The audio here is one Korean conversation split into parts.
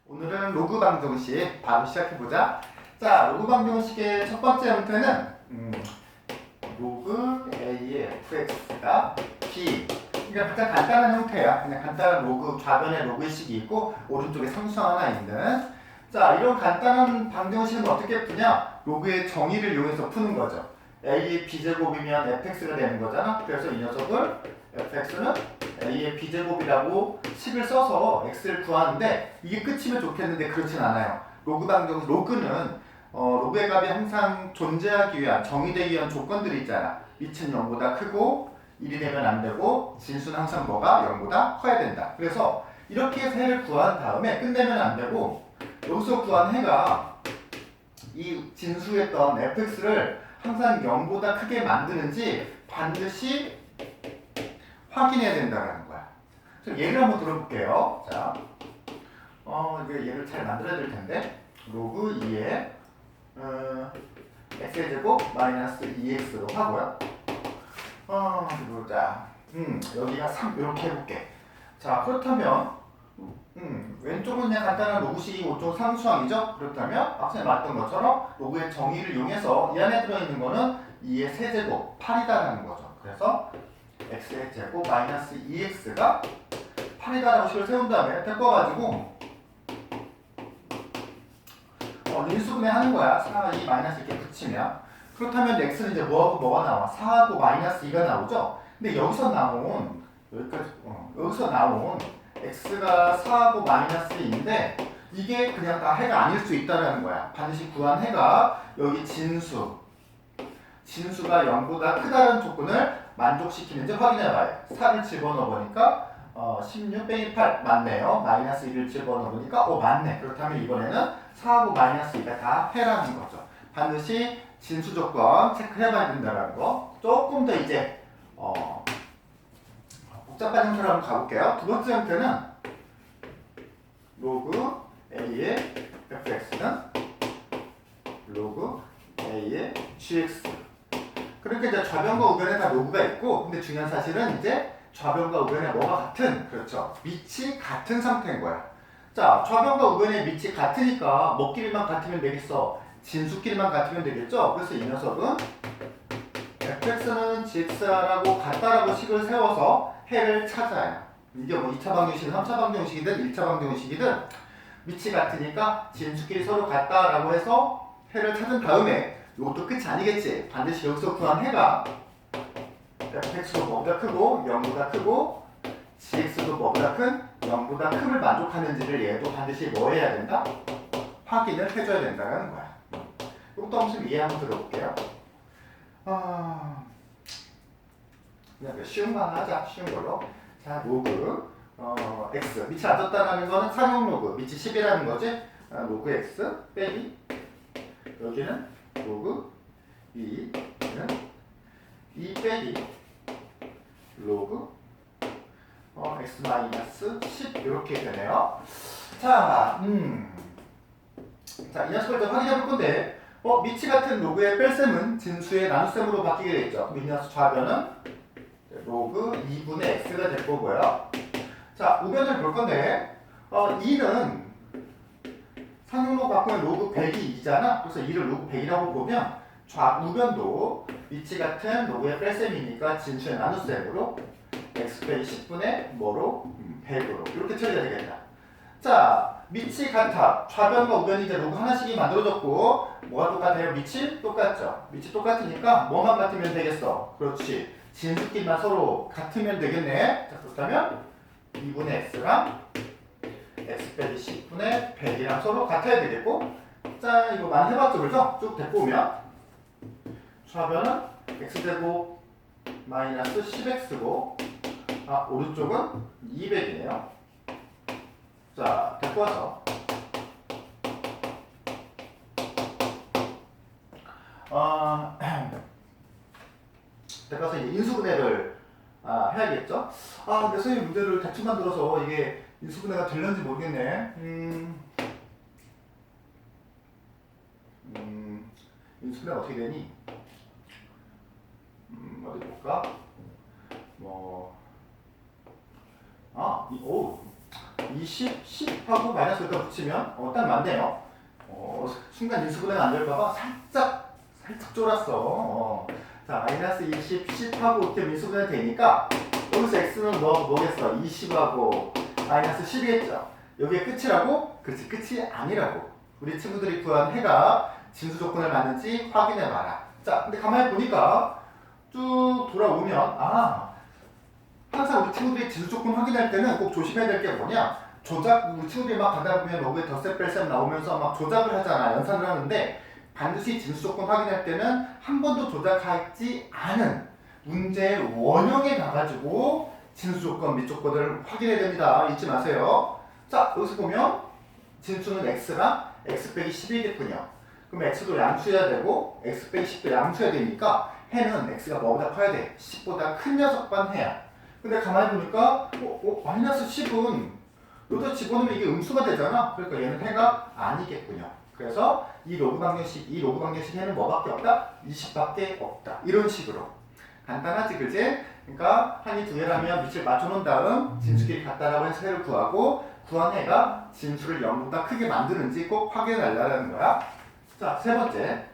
오늘은 로그 방정식 바로 시작해보자. 자, 로그 방정식의 첫 번째 형태는 로그 A의 fx가 b. 그러니까 가장 간단한 형태야. 그냥 간단한 로그, 좌변에 로그식이 있고 오른쪽에 상수 하나 있는. 자, 이런 간단한 방정식은 어떻게 푸냐? 로그의 정의를 이용해서 푸는 거죠. A의 b제곱이면 fx가 되는 거잖아. 그래서 이 녀석을 fx는 A의 b제곱이라고 식을 써서 x를 구하는데 이게 끝이면 좋겠는데 그렇진 않아요. 로그 방정식, 로그는 로그의 값이 항상 존재하기 위한, 정의되기 위한 조건들이 있잖아. 밑은 0보다 크고 1이 되면 안 되고 진수는 항상 뭐가 0보다 커야 된다. 그래서 이렇게 해서 해를 구한 다음에 끝내면 안 되고 여기서 구한 해가 이 진수였던 fx를 항상 0보다 크게 만드는지 반드시 확인해야 된다는 거야. 예를 한번 들어볼게요. 자, 이게 예를 잘 만들어야 될 텐데 로그 2에 x의 제곱 마이너스 2x로 하고요. 보자. 여기가 3 이렇게 해볼게. 자, 그렇다면 왼쪽은 그냥 간단한 로그식이고 오른쪽은 상수항이죠. 그렇다면 앞서 말했던 것처럼 로그의 정의를 이용해서 이 안에 들어있는 거는 2의 세제곱 8이다라는 거죠. 그래서 x의 제곱 마이너스 2x가 8이다라고 식을 세운 다음에 바꿔가지고 인수분해 하는 거야. 4, 2, 마이너스 이렇게 붙이면. 그렇다면 x는 이제 뭐하고 뭐가 나와? 4하고 마이너스 2가 나오죠? 근데 여기서 나온 x가 4하고 마이너스 2인데 이게 그냥 다 해가 아닐 수 있다는 거야. 반드시 구한 해가 여기 진수가 0보다 크다는 조건을 만족시키는지 확인해봐요. 4를 집어넣어보니까 16 빼기 8 맞네요. 마이너스 1을 집어넣어보니까 맞네. 그렇다면 이번에는 4하고 마이너스 2가 다 해라는 거죠. 반드시 진수 조건 체크해봐야 된다는 거. 조금 더 이제 복잡한 형태로 한번 가볼게요. 두 번째 형태는 로그 A의 fx는 로그 A의 gx. 그러니까 이제 좌변과 우변에 다 로그가 있고, 근데 중요한 사실은 이제 좌변과 우변에 뭐가 같은, 그렇죠, 밑이 같은 상태인 거야. 자, 좌변과 우변의 밑이 같으니까 뭐끼리만 같으면 되겠어? 진수끼리만 같으면 되겠죠? 그래서 이 녀석은 fx는 gx라고 같다라고 식을 세워서 해를 찾아요. 이게 뭐 2차 방정식이든 3차 방정식이든 1차 방정식이든 밑이 같으니까 진수끼리 서로 같다라고 해서 해를 찾은 다음에 이것도 끝이 아니겠지. 반드시 여기서 구한 해가 fx도 뭐보다 크고 0보다 크고 gx도 뭐보다 큰 0보다 크를 만족하는지를 얘도 반드시 뭐 해야 된다? 확인을 해줘야 된다는 거야. 이것도 한번 이해 한번 들어볼게요. 그냥 쉬운 거 하나 하자. 쉬운 걸로. 자, 로그 x 밑이 안 떴다는 거는 상용 로그 밑이 10이라는 거지. 로그 x 빼기 여기는 로그 2는 2 빼기 로그 x 마이너스 10 이렇게 되네요. 자, 자, 이 녀석을 좀 확인해 볼 건데 밑이 같은 로그의 뺄셈은 진수의 나눗셈으로 바뀌게 되겠죠. 그럼 이 녀석 좌변은 로그 2분의 x가 될 거고요. 자, 우변을 볼 건데 2는 상용로 바꾸면 로그 100이 2잖아. 그래서 2를 로그 100이라고 보면 좌우변도 밑이 같은 로그의 뺄셈이니까 진수의 나눗셈으로 x 빼기 10분의 뭐로? 100으로 이렇게 처리해야 되겠다. 자, 밑이 같아. 좌변과 우변이 이제 로그 하나씩이 만들어졌고 뭐가 똑같아요? 밑이 똑같죠. 밑이 똑같으니까 뭐만 같으면 되겠어? 그렇지. 진수끼리만 서로 같으면 되겠네. 자, 그렇다면 2분의 x랑 x 빼기 10분의 100이랑 서로 같아야 되겠고, 자, 이거 많이 해봤죠, 그죠? 쭉 데리고 오면 좌변은 x제곱 마이너스 10x고 오른쪽은 200이네요. 자, 데리고 와서 데리고 와서 이제 인수분해를 해야겠죠? 근데 선생님 문제를 대충 만들어서 이게 인수분해가 될는지 모르겠네. 인수분해가 어떻게 되니? 어디 볼까? 20, 10하고 마이너스 여기다 붙이면 딱 맞네요. 순간 인수분해가 안 될까봐 살짝 쫄았어. 자, 마이너스 20, 10하고 이렇게 인수분해 되니까 여기서 x는 뭐겠어? 20하고 마이너스 10이겠죠? 여기에 끝이라고? 그렇지, 끝이 아니라고. 우리 친구들이 구한 해가 진수 조건을 맞는지 확인해봐라. 자, 근데 가만히 보니까 쭉 돌아오면 항상 우리 친구들이 진수 조건 확인할 때는 꼭 조심해야 될 게 뭐냐? 우리 친구들이 막 가다 보면 로그에 덧셈 뺄셈 나오면서 막 조작을 하잖아. 연산을 하는데 반드시 진수 조건 확인할 때는 한 번도 조작하지 않은 문제의 원형에 가가지고 진수 조건, 및 조건을 확인해야 됩니다. 잊지 마세요. 자, 여기서 보면 진수는 x랑 x 빼기 10이겠군요. 그럼 x도 양수해야 되고 x 빼기 10도 양수해야 되니까 해는 x가 뭐보다 커야 돼? 10보다 큰 녀석만 해야. 근데 가만히 보니까 마이너스 10은 여기다 집어넣으면 이게 음수가 되잖아. 그러니까 얘는 해가 아니겠군요. 그래서 이 로그 방정식 해는 뭐밖에 없다? 20밖에 없다. 이런 식으로. 간단하지, 그지? 그러니까 한이 두 개라면 밑을 맞춰놓은 다음 진수끼리 같다라고 해서 해를 구하고 구한 해가 진수를 0보다 크게 만드는지 꼭 확인해달라는 거야. 자, 세 번째.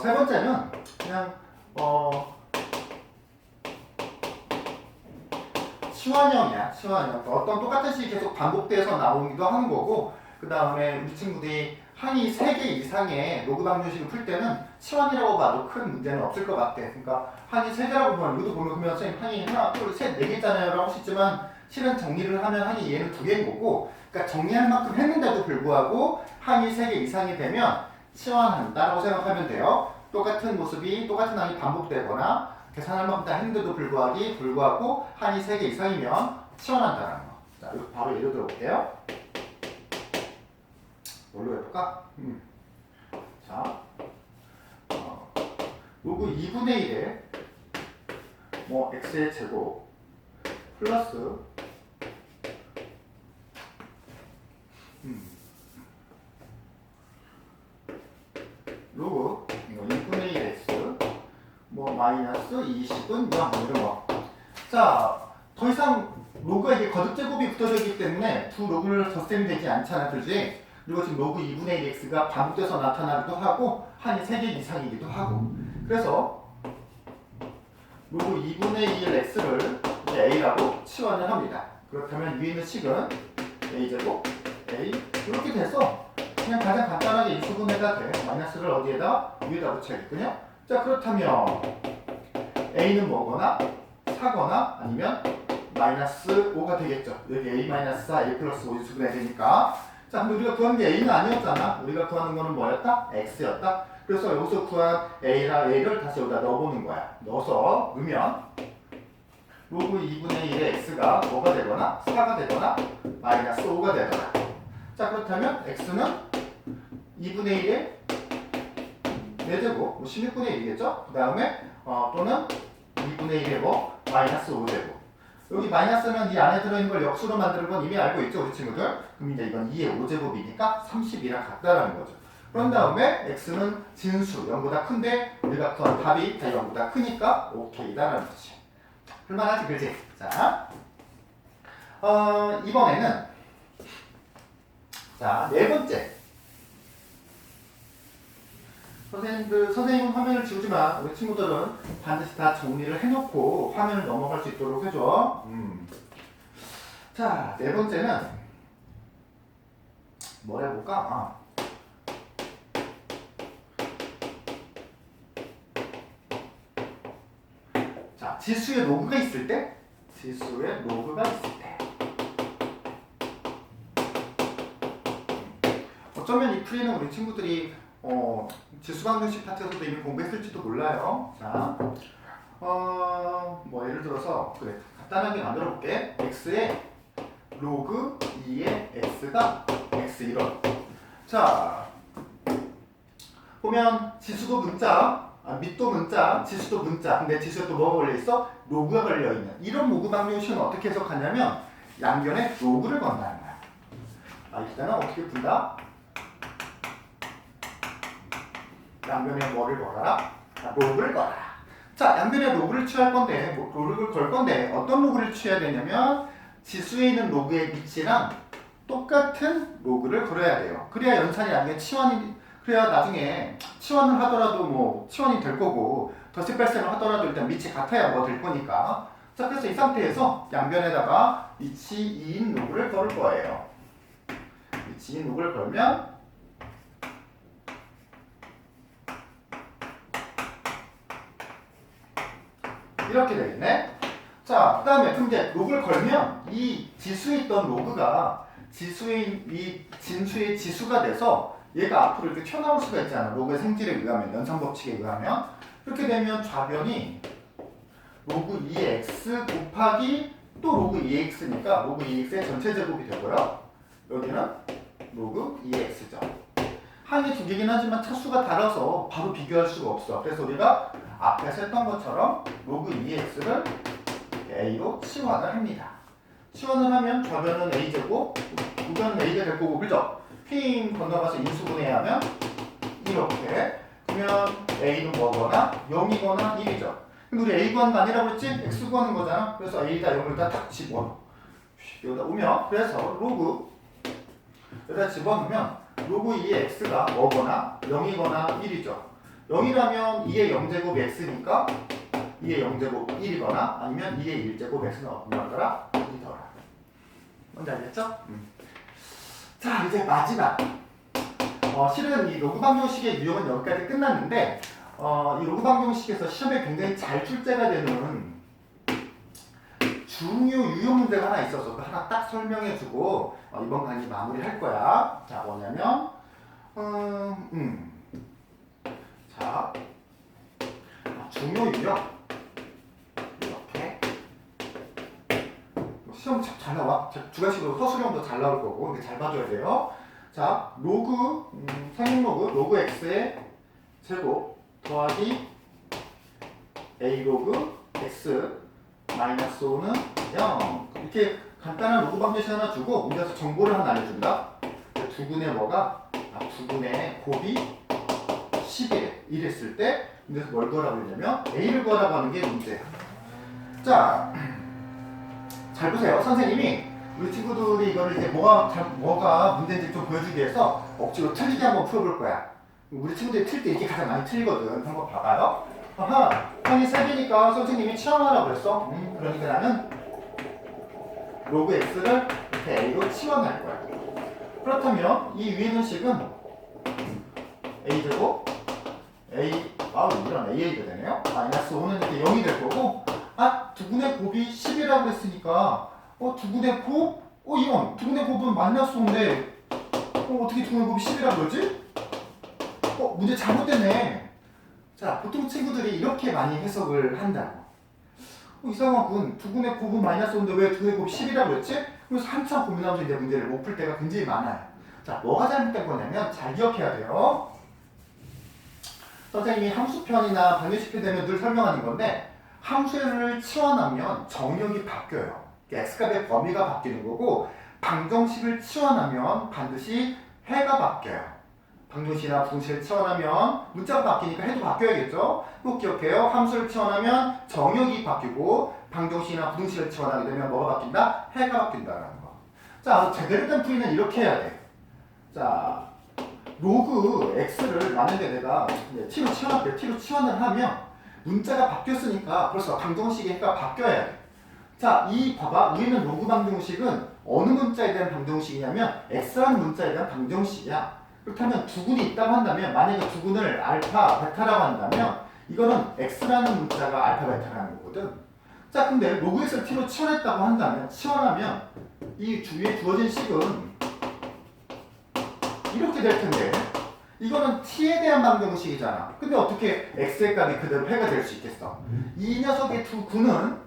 세 번째는 그냥 시환형이야. 시환형. 어떤 똑같은 식이 계속 반복돼서 나오기도 하는 거고, 그 다음에 우리 친구들이 항이 3개 이상의 로그 방정식을 풀 때는 시환이라고 봐도 큰 문제는 없을 것 같아. 그러니까 항이 3개라고 보면 여기도 보면 그러면 선생님 항이 하나, 둘, 셋, 4개잖아요 라고 할 수 있지만 실은 정리를 하면 항이 얘는 2개인 거고, 그러니까 정리할 만큼 했는데도 불구하고 항이 3개 이상이 되면 시환한다라고 생각하면 돼요. 똑같은 모습이 똑같은 항이 반복되거나 계산할 만큼 다 했는데도 불구하고 한이 3개 이상이면 시원한다는 거. 자, 이거 바로 예로 들어볼게요. 뭘로 해볼까? 자, 로그 2분의 1에 x의 제곱 플러스 로그 2분의 1x 마이너스 20은 0 이런 거. 자, 더 이상 로그가 이게 거듭 제곱이 붙어져 있기 때문에 두 로그를 덧셈이 되지 않잖아, 그지? 그리고 지금 로그 2분의 1x가 반복돼서 나타나기도 하고 한이 3개 이상이기도 하고. 그래서 로그 2분의 1x를 a라고 치환을 합니다. 그렇다면 위에 있는 식은 a제곱 a 이렇게 돼서 그냥 가장 간단하게 인수분해가 돼. 마이너스를 어디에다? 위에다 붙여야겠군요. 자, 그렇다면 a는 뭐거나 4거나 아니면 마이너스 5가 되겠죠. 여기 a 마이너스 4, a 플러스 5 인수분해야 되니까. 자, 근데 우리가 구하는 게 a는 아니었잖아. 우리가 구하는 거는 뭐였다? x였다. 그래서 여기서 구한 a를 다시 여기다 넣어보는 거야. 넣어서 넣으면 로그 2분의 1의 x가 뭐가 되거나 4가 되거나 마이너스 5가 되거나. 자, 그렇다면 x는 2분의 1의 4제곱, 16분의 1이겠죠? 그 다음에 또는 2분의 1의 마이너스 5제곱. 여기 마이너스는 이 안에 들어있는 걸 역수로 만드는 건 이미 알고 있죠, 우리 친구들? 그럼 이제 이건 2의 5제곱이니까 30이랑 같다라는 거죠. 그런 다음에 x는 진수, 0보다 큰데 우리가 구한 답이 다 0보다 크니까 오케이다라는 거지. 불만하지, 그지? 자, 이번에는 자, 네 번째. 선생님은 화면을 지우지만 우리 친구들은 반드시 다 정리를 해놓고 화면을 넘어갈 수 있도록 해줘. 자, 네 번째는 뭘 해볼까? 자, 지수의 로그가 있을 때, 어쩌면 이 풀이는 우리 친구들이 지수방정식 파트에서도 이미 공부했을지도 몰라요. 자, 예를 들어서 그래 간단하게 만들어 볼게. x의 로그 2의 x가 x1원. 자, 보면 지수도 문자, 밑도 문자, 지수도 문자. 근데 지수에 또 뭐가 걸려 있어? 로그가 걸려 있는. 이런 로그 방정식은 어떻게 해석하냐면 양변에 로그를 건다는 거야. 일단은 어떻게 푼다? 양변에 뭐를 걸어라? 로그를 걸어라. 자, 양변에 로그를 취할 건데, 로그를 걸 건데, 어떤 로그를 취해야 되냐면, 지수에 있는 로그의 밑이랑 똑같은 로그를 걸어야 돼요. 그래야 연산이 나중에 치환이, 그래야 나중에 치환을 하더라도 뭐 치환이 될 거고 덧셈 뺄셈을 하더라도 일단 밑이 같아야 뭐가 될 거니까. 자, 그래서 이 상태에서 양변에다가 밑이 2인 로그를 걸을 거예요. 밑이 2인 로그를 걸면 이렇게 되겠네. 자, 그 다음에 그럼 이제 로그를 걸면 이 지수에 있던 로그가 지수의 이 진수의 지수가 돼서 얘가 앞으로 이렇게 튀어나올 수가 있잖아. 로그의 성질에 의하면, 연산 법칙에 의하면. 이렇게 되면 좌변이 로그 2x 곱하기 또 로그 2x니까 로그 2x의 전체 제곱이 되고요. 여기는 로그 2x죠. 항이 두 개긴 하지만 차수가 달라서 바로 비교할 수가 없어. 그래서 우리가 앞에서 했던 것처럼 로그 2x를 a로 치환을 합니다. 치환을 하면 좌변은 a제곱, 우변은 a가 될 거고, 그죠? 핑 건너가서 인수분해야 하면 이렇게. 그러면 a는 뭐거나 0이거나 1이죠. 근데 우리 a 구하는 거 아니라고 했지? x 구하는 거잖아. 그래서 a다 0을 딱 집어넣어. 여기다 오면, 그래서 로그 여기다 집어넣으면 로그 2의 x가 뭐거나 0이거나 1이죠. 0이라면 2의 0제곱 x니까 2의 0제곱 1이거나 아니면 2의 1제곱 x는 얼마더라? 2더라. 뭔지 알겠죠? 자, 이제 마지막. 실은 이 로그 방정식의 유형은 여기까지 끝났는데 이 로그 방정식에서 시험에 굉장히 잘 출제가 되는 중요 유형 문제가 하나 있어서 그 하나 딱 설명해주고 이번 강의 마무리할 거야. 자, 뭐냐면 자, 중요 유형 이렇게 시험 잘 나와. 주관식으로 서술형도 잘 나올 거고 근데 잘 봐줘야 돼요. 자, 로그 상용 로그 x의 제곱 더하기 a 로그 x 마이너스 5는 0. 이렇게 간단한 로그 방정식 하나 주고 문제에서 정보를 하나 알려준다. 두근의 뭐가? 두근의 곱이 10이래. 이랬을 때 문제에서 뭘 구하라고 했냐면 a를 구하라고 하는 게 문제야. 자, 잘 보세요. 선생님이 우리 친구들이 이거를 이제 뭐가 문제인지 좀 보여주기 위해서 억지로 틀리게 한번 풀어볼 거야. 우리 친구들이 틀 때 이게 가장 많이 틀리거든. 한번 봐봐요. 아하, 항이 3개니까 선생님이 치환하라고 그랬어. 그러니까 나는 로그 x를 이렇게 a로 치환할 거야. 그렇다면 이 위에 있는 식은 a제곱 a, 이런 a가 되네요. 마이너스 5는 이렇게 0이 될 거고, 두근의 곱이 10이라고 했으니까 두근의 곱? 이건 두근의 곱은 마이너스 5인데 어떻게 두근의 곱이 10이라고 그러지? 문제 잘못됐네. 자, 보통 친구들이 이렇게 많이 해석을 한다고. 이상하군. 두근의 곱은 마이너스 5인데 왜 두근의 곱이 10이라고 그랬지? 그래서 한참 고민하면서 이제 문제를 못 풀 때가 굉장히 많아요. 자, 뭐가 잘못된 거냐면 잘 기억해야 돼요. 선생님이 함수편이나 방정식표 되면 늘 설명하는 건데 함수를 치환하면 정역이 바뀌어요. x값의 범위가 바뀌는 거고 방정식을 치환하면 반드시 해가 바뀌어요. 방정식이나 부등식을 치환하면 문자가 바뀌니까 해도 바뀌어야겠죠. 꼭 기억해요. 함수를 치환하면 정역이 바뀌고 방정식이나 부등식을 치환하게 되면 뭐가 바뀐다? 해가 바뀐다라는 거. 자, 제대로 된 풀이는 이렇게 해야 돼. 자, 로그 x를 나는데 내가 t로 치환할게. t로 치환을 하면 문자가 바뀌었으니까 벌써 방정식의 해가 바뀌어야 돼. 자, 봐봐. 우리는 로그 방정식은 어느 문자에 대한 방정식이냐면 x라는 문자에 대한 방정식이야. 그렇다면 두근이 있다고 한다면 만약에 두근을 알파, 베타라고 한다면 이거는 x라는 문자가 알파, 베타라는 거거든. 자, 근데 로그 x를 t로 치환했다고 한다면 치환하면 이 위에 주어진 식은 이렇게 될 텐데 이거는 t에 대한 방정식이잖아. 근데 어떻게 x의 값이 그대로 해가 될 수 있겠어? 이 녀석의 두 근은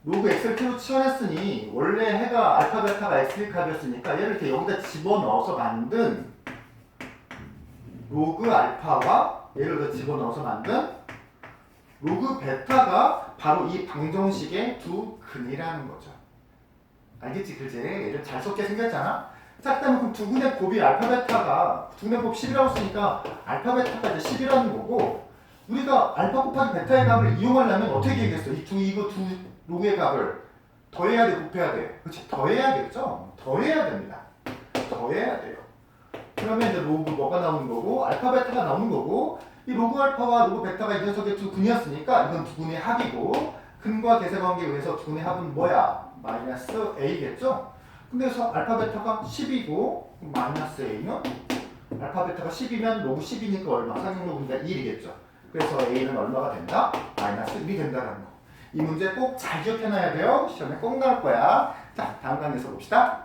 로그 x를 t로 치환했으니 원래 해가 알파, 베타가 x의 값이었으니까 얘를 이렇게 여기다 집어넣어서 만든 로그 알파와 얘를 더 집어넣어서 만든 로그 베타가 바로 이 방정식의 두 근이라는 거죠. 알겠지? 그지? 얘를 잘 섞게 생겼잖아? 자, 그다음에 그럼 두근의 곱이 알파, 베타가 두근의 곱 10이라고 쓰니까 알파, 베타가 이제 10이라는 거고 우리가 알파 곱하기 베타의 값을 이용하려면 어떻게 얘기했어? 이거 두 로그의 값을 더해야 돼, 곱해야 돼? 그렇지, 더해야겠죠? 더해야 됩니다. 더해야 돼요. 그러면 이제 로그 뭐가 나오는 거고, 알파, 베타가 나오는 거고, 이 로그 알파와 로그 베타가 이 녀석의 두 근이었으니까 이건 두 근의 합이고, 근과 대세 관계에 의해서 두 근의 합은 뭐야? 마이너스 a겠죠? 근데 그래서 알파, 베타가 10이고, 마이너스 a는 알파, 베타가 10이면 로그 10이니까 얼마? 상용 로그니까 1이겠죠? 그래서 a는 얼마가 된다? 마이너스 1이 된다는 거. 이 문제 꼭 잘 기억해놔야 돼요. 시험에 꼭 나올 거야. 자, 다음 강의에서 봅시다.